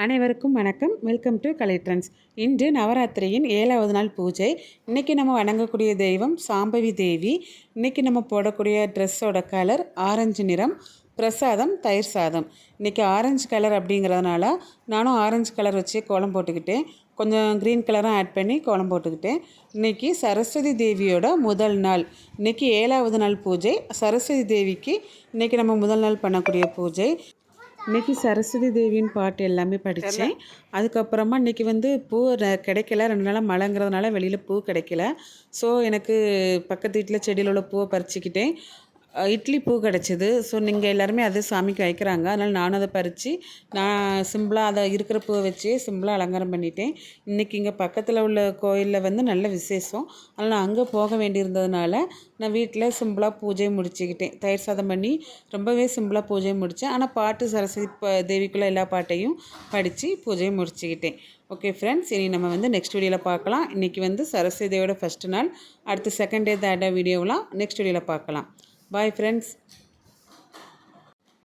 அனைவருக்கும் வணக்கம். Welcome to Kalai trends. இன்று நவராத்திரியின் 7வது நாள் பூஜை. இன்றைக்கி நம்ம வணங்கக்கூடிய தெய்வம் சாம்பவி தேவி. இன்றைக்கி நம்ம போடக்கூடிய ட்ரெஸ்ஸோட கலர் ஆரஞ்சு நிறம். பிரசாதம் தயிர் சாதம். இன்றைக்கி ஆரஞ்சு கலர் அப்படிங்கிறதுனால நானும் ஆரஞ்சு கலர் வச்சு கோலம் போட்டுக்கிட்டேன். கொஞ்சம் க்ரீன் கலரும் ஆட் பண்ணி கோலம் போட்டுக்கிட்டேன். இன்றைக்கி சரஸ்வதி தேவியோட முதல் நாள். இன்றைக்கி 7வது நாள் பூஜை. சரஸ்வதி தேவிக்கு இன்றைக்கி நம்ம முதல் நாள் பண்ணக்கூடிய பூஜை. இன்றைக்கி சரஸ்வதி தேவியின் பாட்டு எல்லாமே படித்தேன். அதுக்கப்புறமா இன்றைக்கி பூ கிடைக்கல. 2 நாளாக மழைங்கிறதுனால வெளியில் பூ கிடைக்கல. ஸோ எனக்கு பக்கத்து வீட்டில் செடியில் உள்ள பூவை பறிச்சுக்கிட்டேன். இட்லி பூ கிடச்சிது. ஸோ நீங்கள் எல்லாருமே அது சாமிக்கு வைக்கிறாங்க. அதனால் நானும் அதை பறித்து நான் சிம்பிளாக அதை இருக்கிற பூவை வச்சே சிம்பிளாக அலங்காரம் பண்ணிட்டேன். இன்றைக்கி இங்கே பக்கத்தில் உள்ள கோயிலில் நல்ல விசேஷம். அதனால் நான் அங்கே போக வேண்டியிருந்ததுனால நான் வீட்டில் சிம்பிளாக பூஜையை முடிச்சுக்கிட்டேன். தயிர் சாதம் பண்ணி ரொம்பவே சிம்பிளாக பூஜையை முடித்தேன். ஆனால் பாட்டு சரஸ்வதி தேவிக்குள்ளே எல்லா பாட்டையும் படித்து பூஜையை முடிச்சுக்கிட்டேன். ஓகே ஃப்ரெண்ட்ஸ், இனி நம்ம நெக்ஸ்ட் வீடியோவில் பார்க்கலாம். இன்றைக்கி சரஸ்வதி தேவியோட ஃபஸ்ட்டு நாள். அடுத்து செகண்ட் டே தேர்ட் டே வீடியோவெலாம் நெக்ஸ்ட் வீடியோவில் பார்க்கலாம். Bye friends.